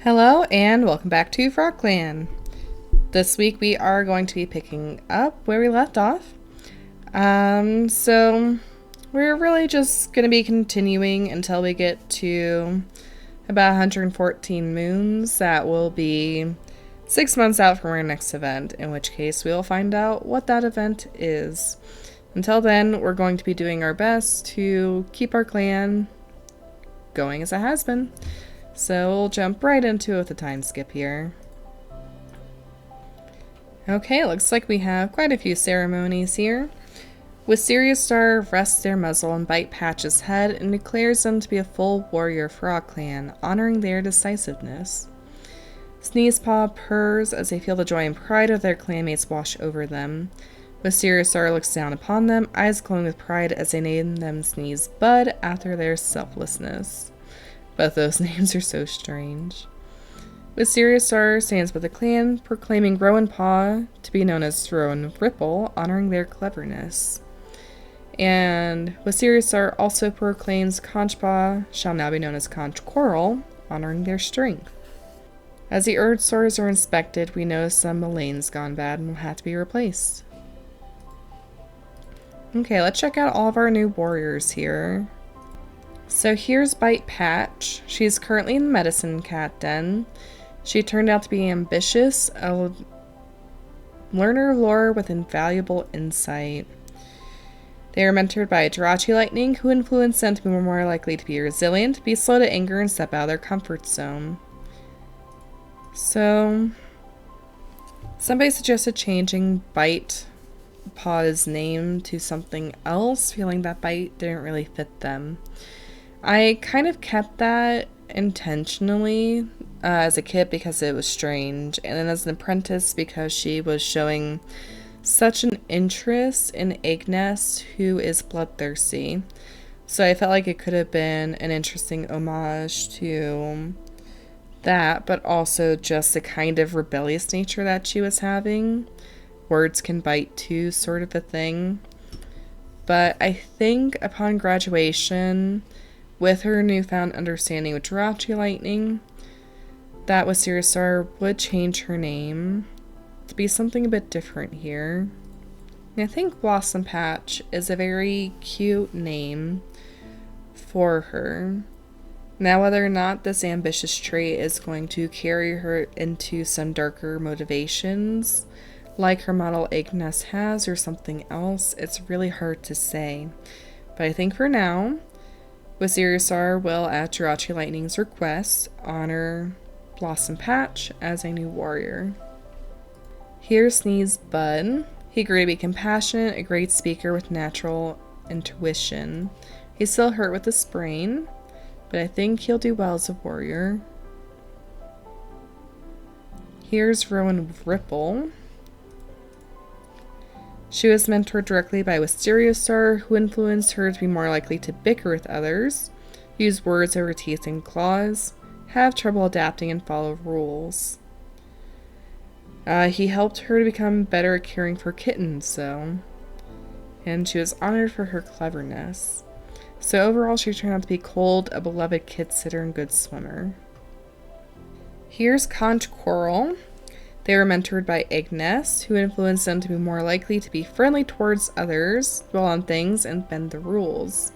Hello and welcome back to FrogClan. This week we are going to be picking up where we left off. So we're really just going to be continuing until we get to about 114 moons. That will be 6 months out from our next event, in which case we will find out what that event is. Until then, we're going to be doing our best to keep our clan going as it has been. So we'll jump right into it with a time skip here. Okay, looks like we have quite a few ceremonies here. Sirius Star rests their muzzle and bite Patch's head and declares them to be a full warrior FrogClan, honoring their decisiveness. Sneezepaw purrs as they feel the joy and pride of their clanmates wash over them. Sirius Star looks down upon them, eyes glowing with pride as they name them Sneezebud after their selflessness. Both those names are so strange. Sirius Star stands with the clan, proclaiming Rowan Paw to be known as Rowan Ripple, honoring their cleverness. And Sirius Star also proclaims Conch Paw shall now be known as Conch Coral, honoring their strength. As the Earth Stars are inspected, we notice some Malane's gone bad and will have to be replaced. Okay, let's check out all of our new warriors here. So here's Bite Patch. She's currently in the medicine cat den. She turned out to be ambitious, a learner of lore with invaluable insight. They are mentored by a Jirachi Lightning, who influenced them to be more likely to be resilient, be slow to anger, and step out of their comfort zone. So, somebody suggested changing Bite Paw's name to something else, feeling that Bite didn't really fit them. I kind of kept that intentionally as a kid because it was strange, and then as an apprentice because she was showing such an interest in Ignis, who is bloodthirsty. So I felt like it could have been an interesting homage to that, but also just the kind of rebellious nature that she was having. Words can bite too, sort of a thing. But I think upon graduation, with her newfound understanding with Jirachi Lightning, that Sirius Star would change her name to be something a bit different here. And I think Blossom Patch is a very cute name for her. Now, whether or not this ambitious trait is going to carry her into some darker motivations, like her model Ignis has, or something else, it's really hard to say. But I think for now, Sirius Star will, at Jirachi Lightning's request, honor Blossom Patch as a new warrior. Here's Sneezebud. He grew to be compassionate, a great speaker with natural intuition. He's still hurt with a sprain, but I think he'll do well as a warrior. Here's Rowan Ripple. She was mentored directly by Sirius Star, who influenced her to be more likely to bicker with others, use words over teeth and claws, have trouble adapting, and follow rules. He helped her to become better at caring for kittens, though, and she was honored for her cleverness. So overall, she turned out to be cold, a beloved kid sitter, and good swimmer. Here's Conch Coral. They were mentored by Ignis, who influenced them to be more likely to be friendly towards others, dwell on things, and bend the rules.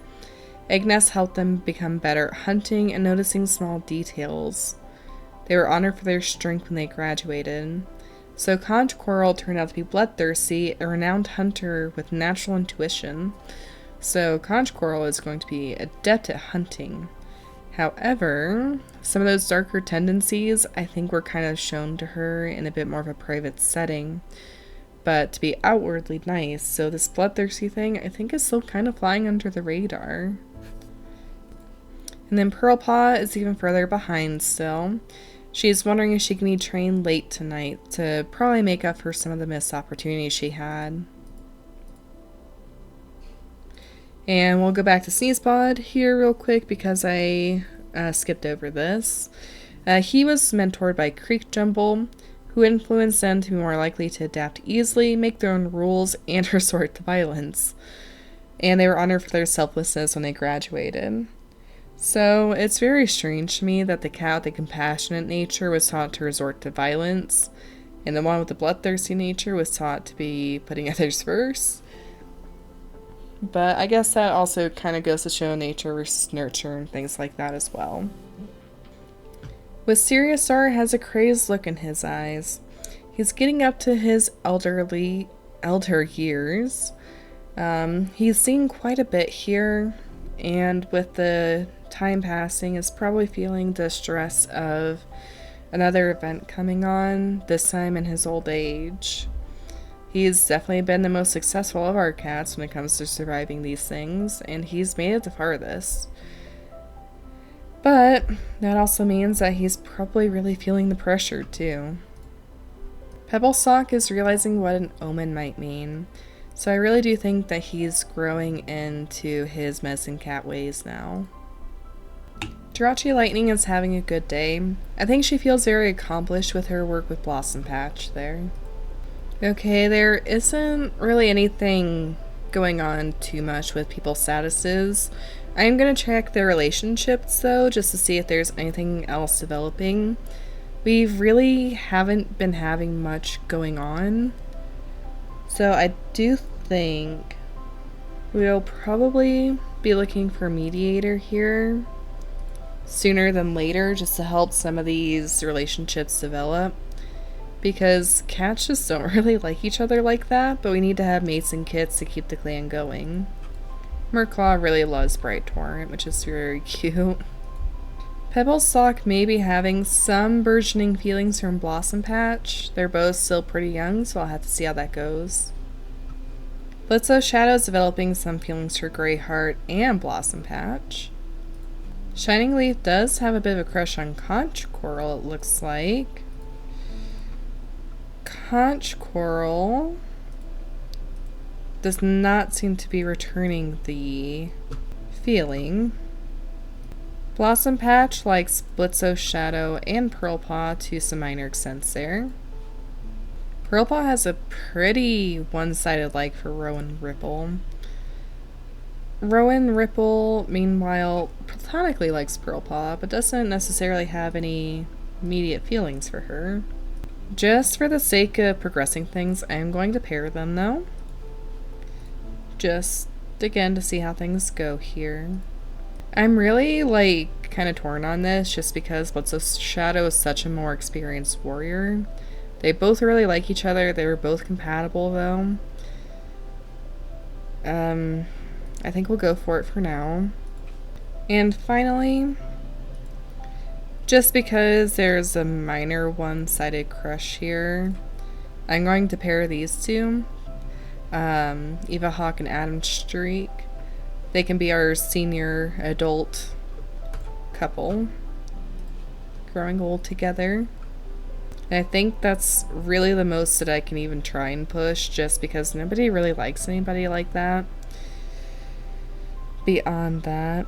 Ignis helped them become better at hunting and noticing small details. They were honored for their strength when they graduated. So Conch Coral turned out to be bloodthirsty, a renowned hunter with natural intuition. So Conch Coral is going to be adept at hunting. However, some of those darker tendencies I think were kind of shown to her in a bit more of a private setting, but to be outwardly nice, so this bloodthirsty thing I think is still kind of flying under the radar. And then Pearl Paw is even further behind still. She's wondering if she can be trained late tonight to probably make up for some of the missed opportunities she had. And we'll go back to Sneezebud here real quick because I skipped over this. He was mentored by Creek Jumble, who influenced them to be more likely to adapt easily, make their own rules, and resort to violence. And they were honored for their selflessness when they graduated. So it's very strange to me that the cat with the compassionate nature was taught to resort to violence, and the one with the bloodthirsty nature was taught to be putting others first. But I guess that also kind of goes to show nature versus nurture and things like that as well. With Sirius Star has a crazed look in his eyes. He's getting up to his elder years. He's seen quite a bit here, and with the time passing, is probably feeling the stress of another event coming on, this time in his old age. He's definitely been the most successful of our cats when it comes to surviving these things, and he's made it the farthest. But that also means that he's probably really feeling the pressure too. Pebblesock is realizing what an omen might mean, so I really do think that he's growing into his medicine cat ways now. Jirachi Lightning is having a good day. I think she feels very accomplished with her work with Blossom Patch there. Okay, there isn't really anything going on too much with people's statuses. I am going to check their relationships though, just to see if there's anything else developing. We really haven't been having much going on. So I do think we'll probably be looking for a mediator here sooner than later, just to help some of these relationships develop. Because cats just don't really like each other like that, but we need to have mates and kits to keep the clan going. Murklaw really loves Bright Torrent, which is very cute. Pebblesock may be having some burgeoning feelings from Blossom Patch. They're both still pretty young, so I'll have to see how that goes. Blitzo Shadow is developing some feelings for Greyheart and Blossom Patch. Shining Leaf does have a bit of a crush on Conch Coral, it looks like. Conch Coral does not seem to be returning the feeling. Blossom Patch likes Blitzo Shadow and Pearlpaw to some minor extents there. Pearlpaw has a pretty one-sided like for Rowan Ripple. Rowan Ripple, meanwhile, platonically likes Pearlpaw, but doesn't necessarily have any immediate feelings for her. Just for the sake of progressing things, I am going to pair them though. Just, again, to see how things go here. I'm really, kind of torn on this, just because Blitzo Shadow is such a more experienced warrior. They both really like each other. They were both compatible, though. I think we'll go for it for now. And finally, just because there's a minor one-sided crush here, I'm going to pair these two. Eva Hawk and Adam Streak. They can be our senior adult couple, growing old together. And I think that's really the most that I can even try and push, just because nobody really likes anybody like that. Beyond that,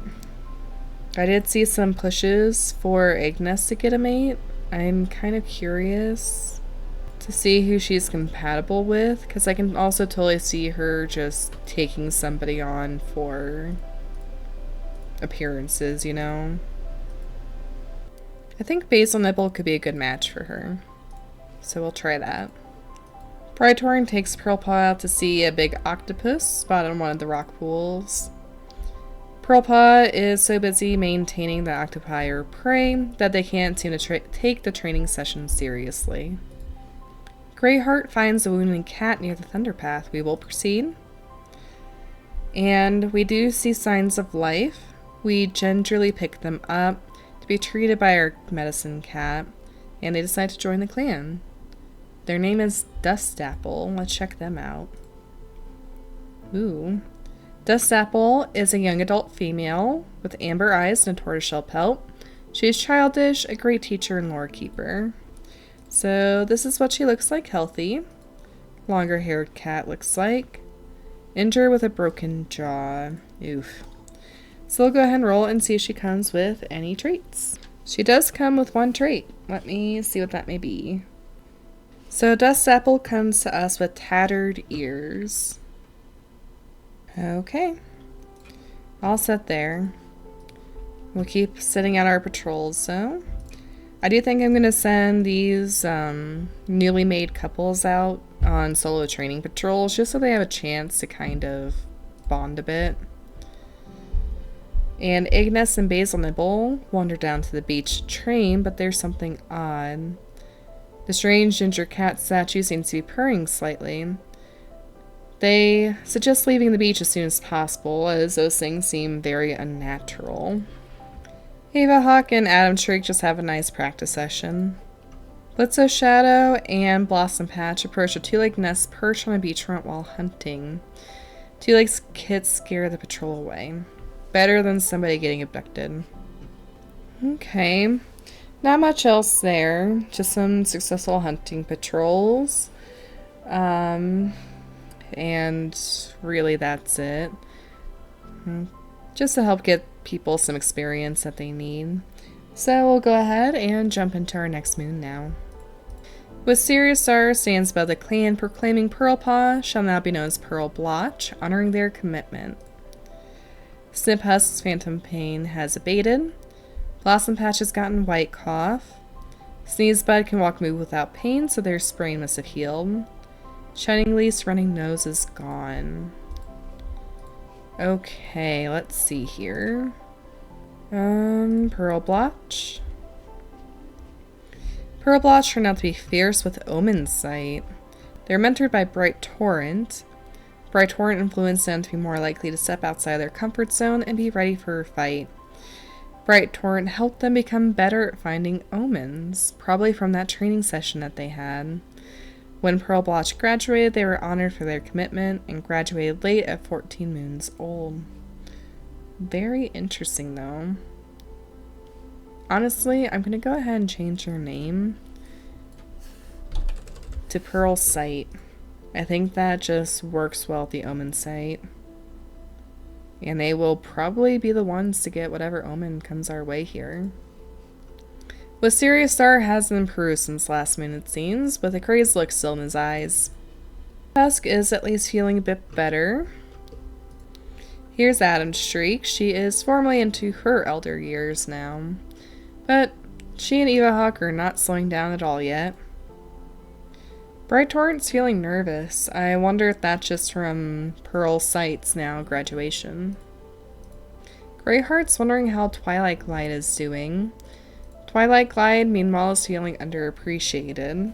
I did see some pushes for Agnes to get a mate. I'm kind of curious to see who she's compatible with, because I can also totally see her just taking somebody on for appearances, you know? I think Basil Nibble could be a good match for her, so we'll try that. Brighthorn takes Pearlpaw out to see a big octopus spotted in one of the rock pools. Pearlpaw is so busy maintaining the octopi or prey that they can't seem to take the training session seriously. Greyheart finds a wounded cat near the Thunderpath. We will proceed. And we do see signs of life. We gingerly pick them up to be treated by our medicine cat, and they decide to join the clan. Their name is Dustapple. Let's check them out. Ooh. Dustapple is a young adult female with amber eyes and a tortoiseshell pelt. She is childish, a great teacher, and lore keeper. So this is what she looks like healthy. Longer haired cat looks like. Injured with a broken jaw. Oof. So we'll go ahead and roll and see if she comes with any traits. She does come with one trait. Let me see what that may be. So Dustapple comes to us with tattered ears. Okay. All set there. We'll keep sitting out our patrols, so I do think I'm going to send these newly made couples out on solo training patrols just so they have a chance to kind of bond a bit. And Ignis and Basil Nibble wander down to the beach to train, but there's something odd. The strange ginger cat statue seems to be purring slightly. They suggest leaving the beach as soon as possible, as those things seem very unnatural. Ava Hawk and Adam Shriek just have a nice practice session. Blitzo Shadow and Blossom Patch approach a two-leg nest perched on a beachfront while hunting. Two-leg kits scare the patrol away. Better than somebody getting abducted. Okay. Not much else there. Just some successful hunting patrols. And really that's it. Just to help get people some experience that they need. So we'll go ahead and jump into our next moon now. With Sirius Star stands above the clan proclaiming Pearl Paw shall now be known as Pearl Blotch, honoring their commitment. Snip Husk's phantom pain has abated. Blossom Patch has gotten white cough. Sneeze Bud can walk and move without pain, so their sprain must have healed. Shining Leaf's running nose is gone. Okay, let's see here. Pearl Blotch. Pearl Blotch turned out to be fierce with Omen Sight. They're mentored by Bright Torrent. Bright Torrent influenced them to be more likely to step outside their comfort zone and be ready for a fight. Bright Torrent helped them become better at finding omens, probably from that training session that they had. When Pearl Blotch graduated, they were honored for their commitment and graduated late at 14 moons old. Very interesting, though. Honestly, I'm going to go ahead and change her name to Pearl Sight. I think that just works well with the Omen Sight. And they will probably be the ones to get whatever omen comes our way here. With Sirius Star hasn't improved since last moon it seems, with a crazed look still in his eyes. Tusk is at least feeling a bit better. Here's Adam Shriek. She is formally into her elder years now. But she and Eva Hawk are not slowing down at all yet. Bright Torrent's feeling nervous. I wonder if that's just from Pearl Sight's now graduation. Greyheart's wondering how Twilight Glide is doing. Twilight Glide, meanwhile, is feeling underappreciated.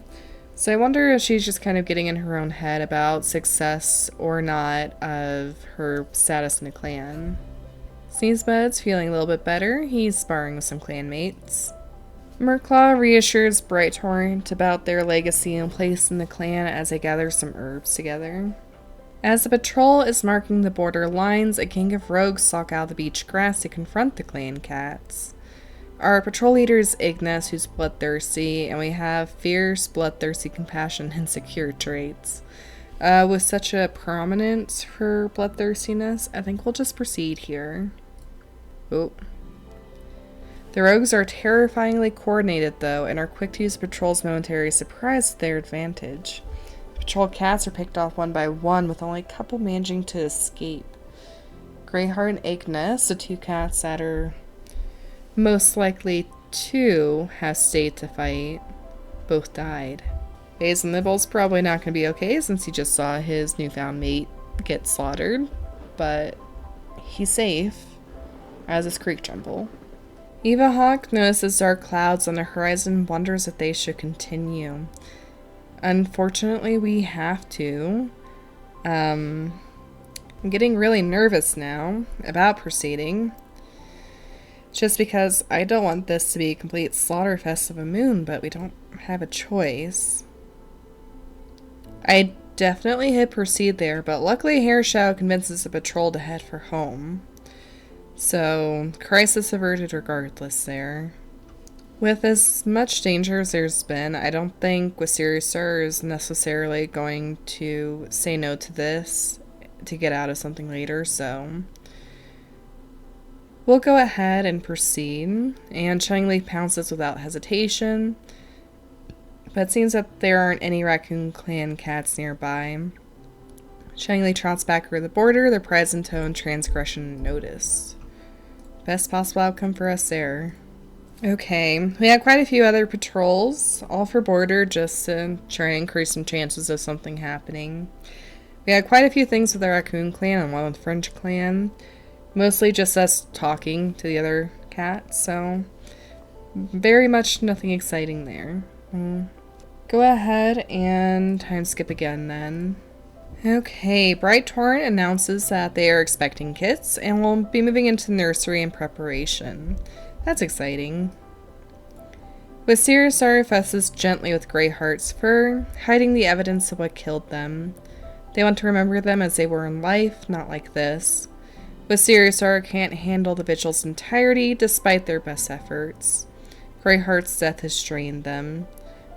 So I wonder if she's just kind of getting in her own head about success or not of her status in the clan. Sneezebud's feeling a little bit better. He's sparring with some clanmates. Murklaw reassures Bright Torrent about their legacy and place in the clan as they gather some herbs together. As the patrol is marking the border lines, a gang of rogues stalk out of the beach grass to confront the clan cats. Our patrol leader is Ignis, who's bloodthirsty, and we have fierce, bloodthirsty, compassion, and secure traits. With such a prominence for bloodthirstiness, I think we'll just proceed here. Oh. The rogues are terrifyingly coordinated, though, and are quick to use the patrol's momentary surprise to their advantage. The patrol cats are picked off one by one, with only a couple managing to escape. Greyheart and Ignis, the two cats that are most likely to have stayed to fight, both died. Basil Nibble's probably not going to be okay since he just saw his newfound mate get slaughtered, but he's safe, as is Creek Jumble. Eva Hawk notices dark clouds on the horizon and wonders if they should continue. Unfortunately, we have to. I'm getting really nervous now about proceeding. Just because I don't want this to be a complete slaughterfest of a moon, but we don't have a choice. I definitely hit proceed there, but luckily Hairshadow convinces the patrol to head for home. So, crisis averted regardless there. With as much danger as there's been, I don't think Sirius Star is necessarily going to say no to this to get out of something later, so we'll go ahead and proceed, and Shining Leaf pounces without hesitation, but it seems that there aren't any Raccoon Clan cats nearby. Shining Leaf trots back over the border, their prize in tow and transgression noticed. Best possible outcome for us there. Okay, we had quite a few other patrols, all for border, just to try and increase some chances of something happening. We had quite a few things with our Raccoon clan and one with FrogClan, mostly just us talking to the other cats, so very much nothing exciting there. Go ahead and time skip again then. Okay, Bright Torrent announces that they are expecting kits and will be moving into nursery in preparation. That's exciting. Wisteria fusses gently with Greyheart's fur, hiding the evidence of what killed them. They want to remember them as they were in life, not like this. Wisteria can't handle the vigil's entirety despite their best efforts. Greyheart's death has strained them.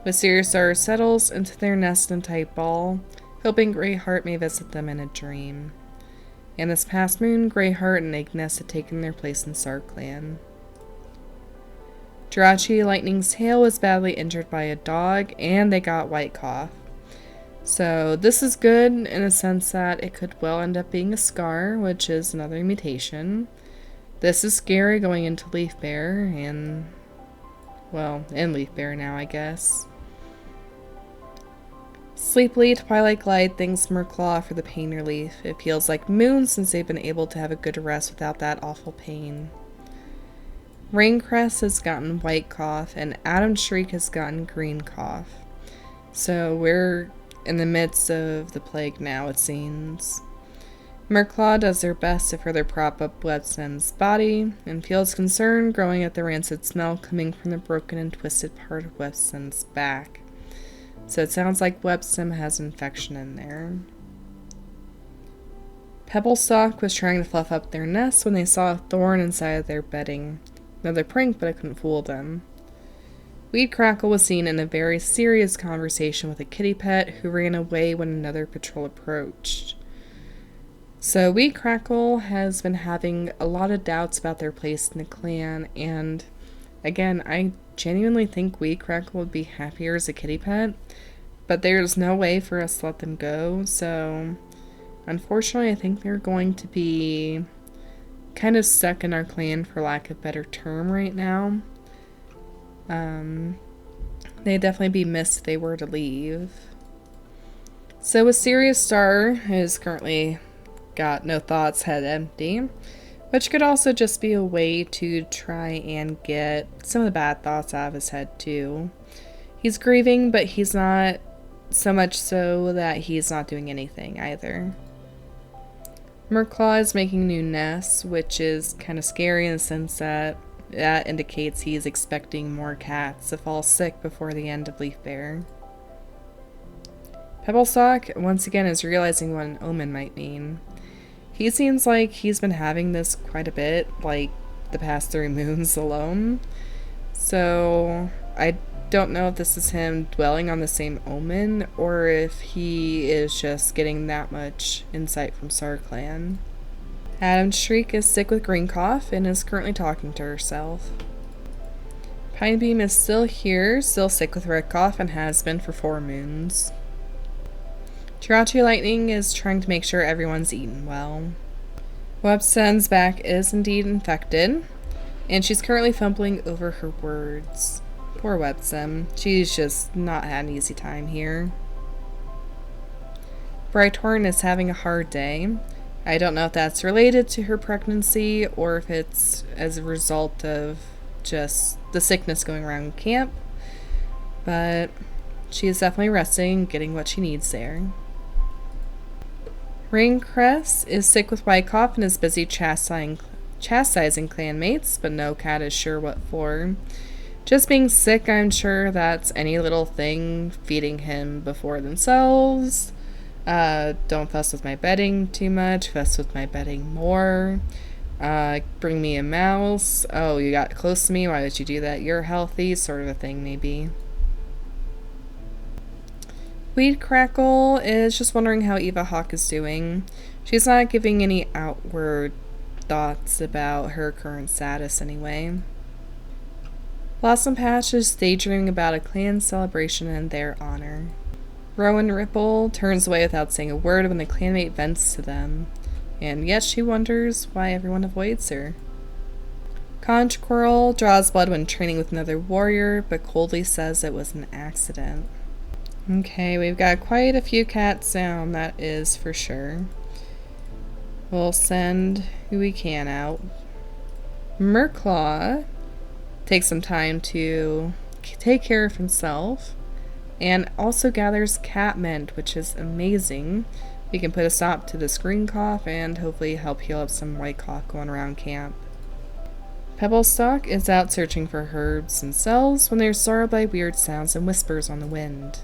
Wisteria settles into their nest in tight ball, hoping Greyheart may visit them in a dream. And this past moon, Greyheart and Ignis had taken their place in StarClan. Jirachi Lightning's tail was badly injured by a dog, and they got white cough. So this is good in a sense that it could well end up being a scar, which is another mutation. This is scary going into Leaf Bear, and, well, in Leaf Bear now, I guess. Sleepily, Twilight Glide thanks Merclaw for the pain relief. It feels like moons since they've been able to have a good rest without that awful pain. Raincrest has gotten white cough, and Adam Shriek has gotten green cough. So we're in the midst of the plague now, it seems. Merclaw does their best to further prop up Webstem's body, and feels concern growing at the rancid smell coming from the broken and twisted part of Webstem's back. So it sounds like Webstem has infection in there. Pebblestalk was trying to fluff up their nest when they saw a thorn inside of their bedding. Another prank, but I couldn't fool them. Weed Crackle was seen in a very serious conversation with a kitty pet who ran away when another patrol approached. So Weed Crackle has been having a lot of doubts about their place in the clan, and again, I genuinely think Weed Crackle would be happier as a kitty pet, but there's no way for us to let them go, so unfortunately I think they're going to be kind of stuck in our clan for lack of a better term right now. They'd definitely be missed if they were to leave. So Wisteria Star has currently got no thoughts, head empty, which could also just be a way to try and get some of the bad thoughts out of his head too. He's grieving, but he's not so much so that he's not doing anything either. Merclaw is making new nests, which is kind of scary in the sense that that indicates he's expecting more cats to fall sick before the end of Leaf Bear. Pebblestalk once again is realizing what an omen might mean. He seems like he's been having this quite a bit, like the past 3 moons alone. So I don't know if this is him dwelling on the same omen, or if he is just getting that much insight from StarClan. Adam Shriek is sick with green cough and is currently talking to herself. Pinebeam is still here, still sick with red cough, and has been for 4 moons. Jirachi Lightning is trying to make sure everyone's eaten well. Webstem's back is indeed infected, and she's currently fumbling over her words. Poor Webstem. She's just not had an easy time here. Brighthorn is having a hard day. I don't know if that's related to her pregnancy or if it's as a result of just the sickness going around camp, but she is definitely resting and getting what she needs there. Raincrest is sick with white cough and is busy chastising clanmates, but no cat is sure what for. Just being sick, I'm sure that's any little thing, feeding him before themselves. Don't fuss with my bedding too much, fuss with my bedding more. Bring me a mouse. Oh, you got close to me, why did you do that? You're healthy, sort of a thing maybe. Weed Crackle is just wondering how Eva Hawk is doing. She's not giving any outward thoughts about her current status anyway. Blossom Patch is daydreaming about a clan celebration in their honor. Rowan Ripple turns away without saying a word when the clanmate vents to them, and yet she wonders why everyone avoids her. Conch Squirrel draws blood when training with another warrior, but coldly says it was an accident. Okay, we've got quite a few cats down, that is for sure. We'll send who we can out. Merclaw takes some time to take care of himself and also gathers cat mint, which is amazing. We can put a stop to this green cough and hopefully help heal up some white cough going around camp. Pebblestalk is out searching for herbs and cells when they're startled by weird sounds and whispers on the wind.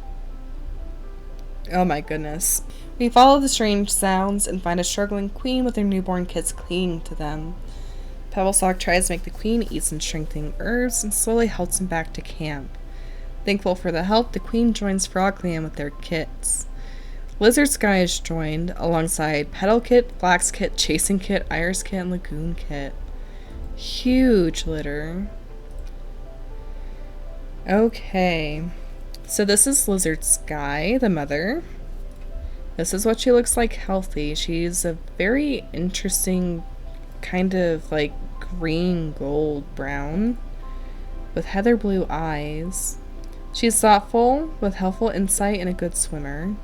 Oh my goodness. We follow the strange sounds and find a struggling queen with her newborn kids clinging to them. Pebblestalk tries to make the queen eat some strengthening herbs and slowly helps him back to camp. Thankful for the help, the queen joins FrogClan with their kits. Lizard Sky is joined alongside Petal Kit, Flax Kit, Chasing Kit, Iris Kit, and Lagoon Kit. Huge litter. Okay. So this is Lizard Sky, the mother. This is what she looks like healthy. She's a very interesting kind of like green, gold, brown with heather blue eyes. She's thoughtful with helpful insight and a good swimmer.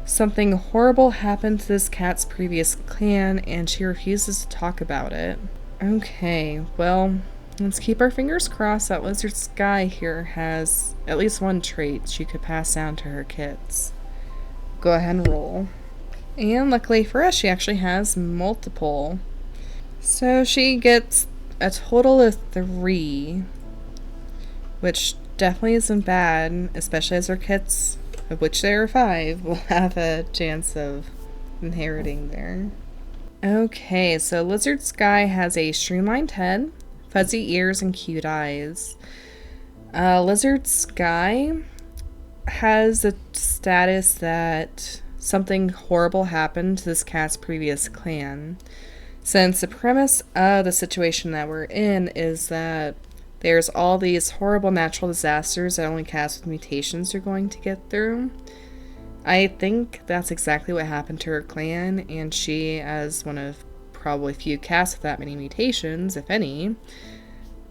Something horrible happened to this cat's previous clan and she refuses to talk about it. Okay, well, let's keep our fingers crossed that Lizard Sky here has at least one trait she could pass down to her kids. Go ahead and roll. And luckily for us, she actually has multiple. So she gets a total of 3, which definitely isn't bad, especially as her kids, of which there are 5, will have a chance of inheriting there. Okay, so Lizard Sky has a streamlined head, fuzzy ears, and cute eyes. Lizard Sky has a status that something horrible happened to this cat's previous clan. Since the premise of the situation that we're in is that there's all these horrible natural disasters that only cats with mutations are going to get through. I think that's exactly what happened to her clan, and she, as one of probably few cats with that many mutations, if any,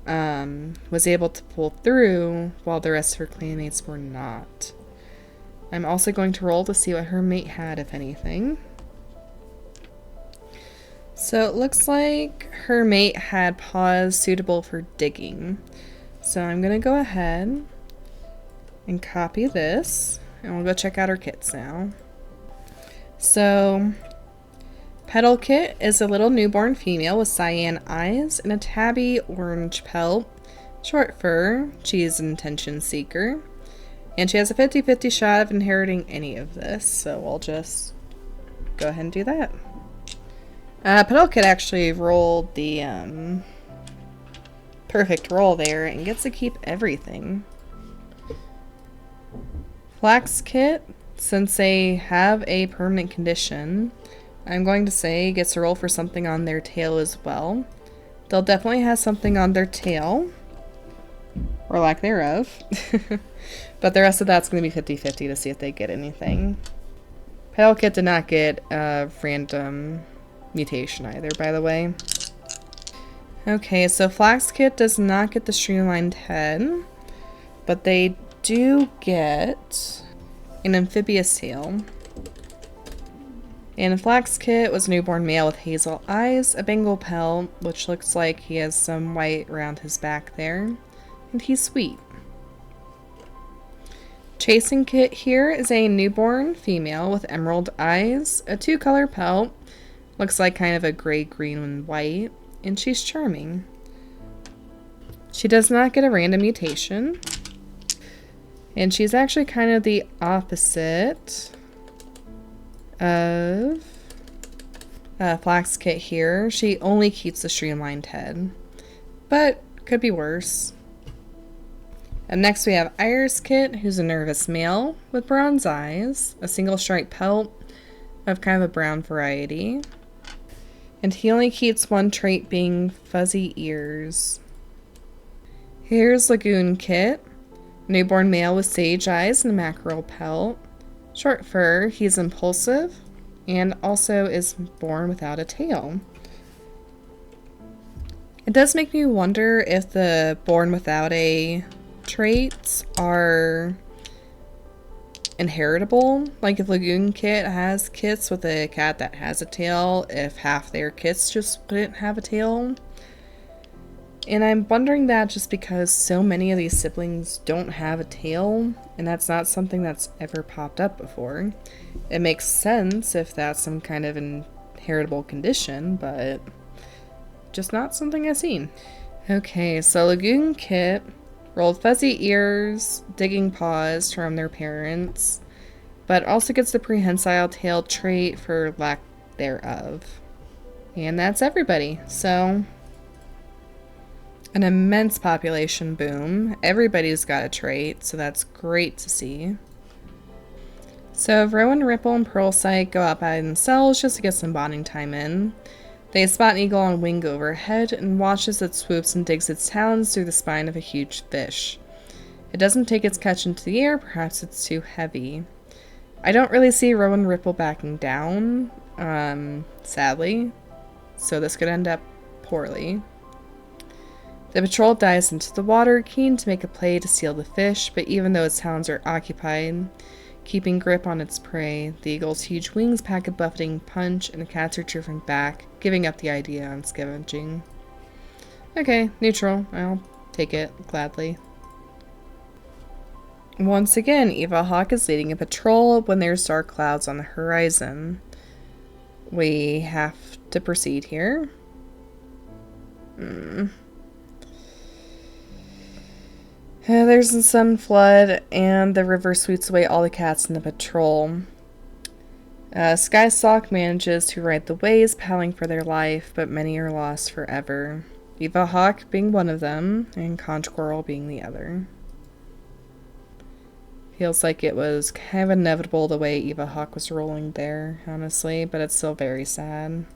was able to pull through while the rest of her clanmates were not. I'm also going to roll to see what her mate had, if anything. So it looks like her mate had paws suitable for digging. So I'm going to go ahead and copy this, and we'll go check out her kits now. So Petal Kit is a little newborn female with cyan eyes and a tabby orange pelt, short fur. She is an attention seeker, and she has a 50-50 shot of inheriting any of this, so we'll just go ahead and do that. Petal Kit actually rolled the perfect roll there and gets to keep everything. Flax Kit, since they have a permanent condition, I'm going to say gets a roll for something on their tail as well. They'll definitely have something on their tail, or lack thereof, but the rest of that's going to be 50-50 to see if they get anything. Petal Kit did not get a random mutation either, by the way. Okay, so Flax Kit does not get the streamlined head, but they do get an amphibious tail. And Flax Kit was a newborn male with hazel eyes, a Bengal pelt, which looks like he has some white around his back there, and he's sweet. Chasing Kit here is a newborn female with emerald eyes, a 2-color pelt, looks like kind of a gray, green, and white, and she's charming. She does not get a random mutation, and she's actually kind of the opposite of Flax Kit here. She only keeps the streamlined head, but could be worse. And next we have Iris Kit, who's a nervous male with bronze eyes, a single stripe pelt of kind of a brown variety, and he only keeps one trait, being fuzzy ears. Here's Lagoon Kit, newborn male with sage eyes and a mackerel pelt, short fur. He's impulsive and also is born without a tail. It does make me wonder if the born without a traits are inheritable. Like if Lagoon Kit has kits with a cat that has a tail, if half their kits just wouldn't have a tail. And I'm wondering that just because so many of these siblings don't have a tail, and that's not something that's ever popped up before. It makes sense if that's some kind of inheritable condition, but just not something I've seen. Okay, so Lagoon Kit rolled fuzzy ears, digging paws from their parents, but also gets the prehensile tail trait for lack thereof. And that's everybody. So an immense population boom. Everybody's got a trait, so that's great to see. So Rowan, Ripple, and Pearlsight go out by themselves just to get some bonding time in. They spot an eagle on wing overhead and watch as it swoops and digs its talons through the spine of a huge fish. It doesn't take its catch into the air, perhaps it's too heavy. I don't really see Rowan Ripple backing down, sadly, so this could end up poorly. The patrol dives into the water, keen to make a play to steal the fish, but even though its talons are occupied, keeping grip on its prey, the eagle's huge wings pack a buffeting punch, and the cats are driven back, giving up the idea on scavenging. Okay, neutral. I'll take it, gladly. Once again, Eva Hawk is leading a patrol when there's dark clouds on the horizon. We have to proceed here. There's a sun flood, and the river sweeps away all the cats in the patrol. Skysock manages to right the waves, paddling for their life, but many are lost forever. Eva Hawk being one of them, and Conchcoral being the other. Feels like it was kind of inevitable the way Eva Hawk was rolling there, honestly, but it's still very sad.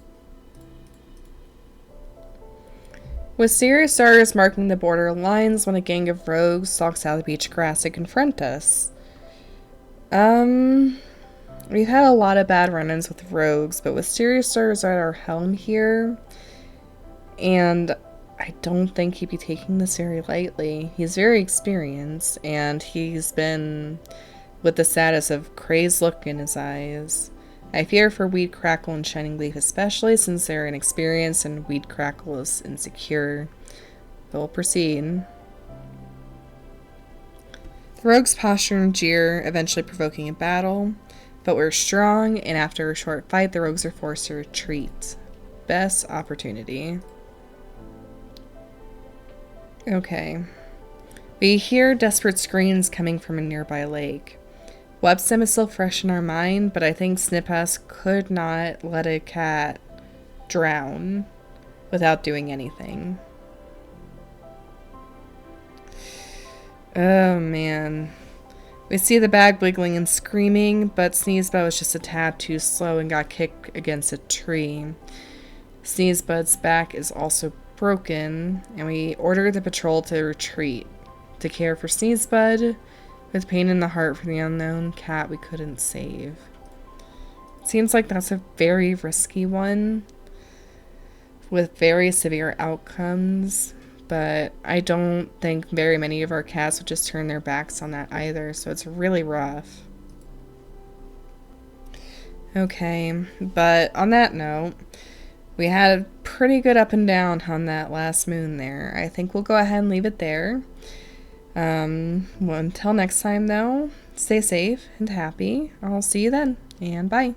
With Sirius Stars marking the border lines when a gang of rogues stalks out of the beach grass to confront us. We've had a lot of bad run-ins with rogues, but with Sirius Stars at our helm here, and I don't think he'd be taking this very lightly. He's very experienced, and he's been with the status of crazed look in his eyes. I fear for Weed Crackle and Shining Leaf especially, since they're inexperienced and Weed Crackle is insecure. But we'll proceed. The rogues posture and jeer, eventually provoking a battle. But we're strong, and after a short fight, the rogues are forced to retreat. Best opportunity. Okay. We hear desperate screams coming from a nearby lake. Webstem is still fresh in our mind, but I think Snipass could not let a cat drown without doing anything. Oh man. We see the bag wiggling and screaming, but Sneezebud was just a tad too slow and got kicked against a tree. Sneezebud's back is also broken, and we order the patrol to retreat, to care for Sneezebud, with pain in the heart for the unknown cat we couldn't save. Seems like that's a very risky one, with very severe outcomes, but I don't think very many of our cats would just turn their backs on that either, so it's really rough. Okay, but on that note, we had a pretty good up and down on that last moon there. I think we'll go ahead and leave it there. Well, until next time though, stay safe and happy. I'll see you then, and bye.